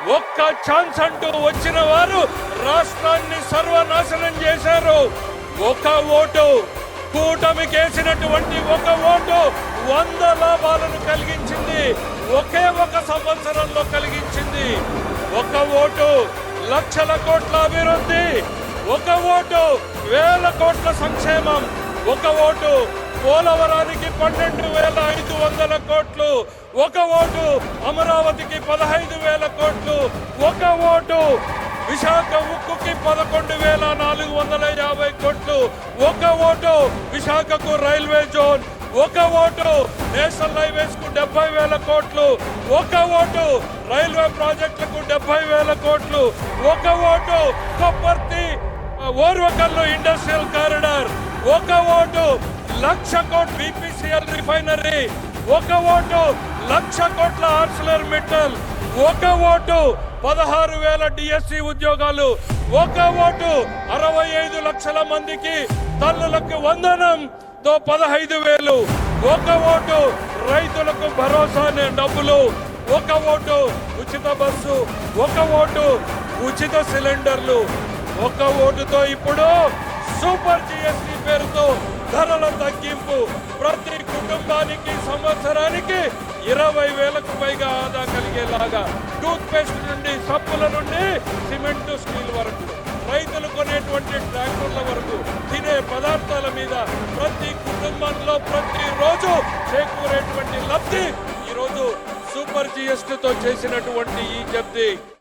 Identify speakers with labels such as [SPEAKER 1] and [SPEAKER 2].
[SPEAKER 1] ఒక్క ఛాన్స్ అంటూ వచ్చిన వారు రాష్ట్రాన్ని సర్వనాశనం చేశారు. ఒక ఓటు, కూటమికి వేసినటువంటి ఒక ఓటు 100 లాభాలను కలిగించింది. ఒకే ఒక సంవత్సరంలో కలిగించింది. ఒక ఓటు లక్షల కోట్ల అభివృద్ధి, ఒక ఓటు వేల కోట్ల సంక్షేమం, ఒక ఓటు పోలవరానికి 12,500 కోట్లు, ఒక ఓటు అమరావతికి 15,000 కోట్లు, ఒక ఓటు విశాఖ ఉక్కుకి 11,450 కోట్లు, ఒక ఓటు విశాఖకు రైల్వే జోన్, ఒక ఓటు నేషనల్ హైవేస్ కు 70,000 కోట్లు, ఒక ఓటు రైల్వే ప్రాజెక్టులకు 70,000 కోట్లు, ఒక vote Kopparthi Orvakal industrial corridor, ఒక ఓటు 1,00,000 కోట్ల BPCL రిఫైనరీ, ఒక ఓటు 1,00,000 కోట్ల ఆర్సిలర్ మెటల్, ఒక ఓటు 16,000 DSC ఉద్యోగాలు, ఒక ఓటు 65 లక్షల మందికి తల్లులకు వందనంతో 15,000, ఒక ఓటు రైతులకు భరోసా అనే డబ్బులు, ఒక ఓటు ఉచిత బస్సు, ఒక ఓటు ఉచిత సిలిండర్లు, ఒక ఓటుతో ఇప్పుడు సూపర్ GST పేరుతో ధరల తగ్గింపు, ప్రతి కుటుంబానికి సంవత్సరానికి 20,000కు పైగా ఆదా కలిగేలాగా, టూత్ పేస్ట్ నుండి సబ్బుల నుండి సిమెంట్ స్టీల్ వరకు, రైతులు కొనేటువంటి ట్రాక్టర్ల వరకు, తినే పదార్థాల మీద ప్రతి కుటుంబంలో ప్రతిరోజు చేకూరేటువంటి లబ్ధి ఈరోజు సూపర్ GSTతో చేసినటువంటి ఈ జప్తి.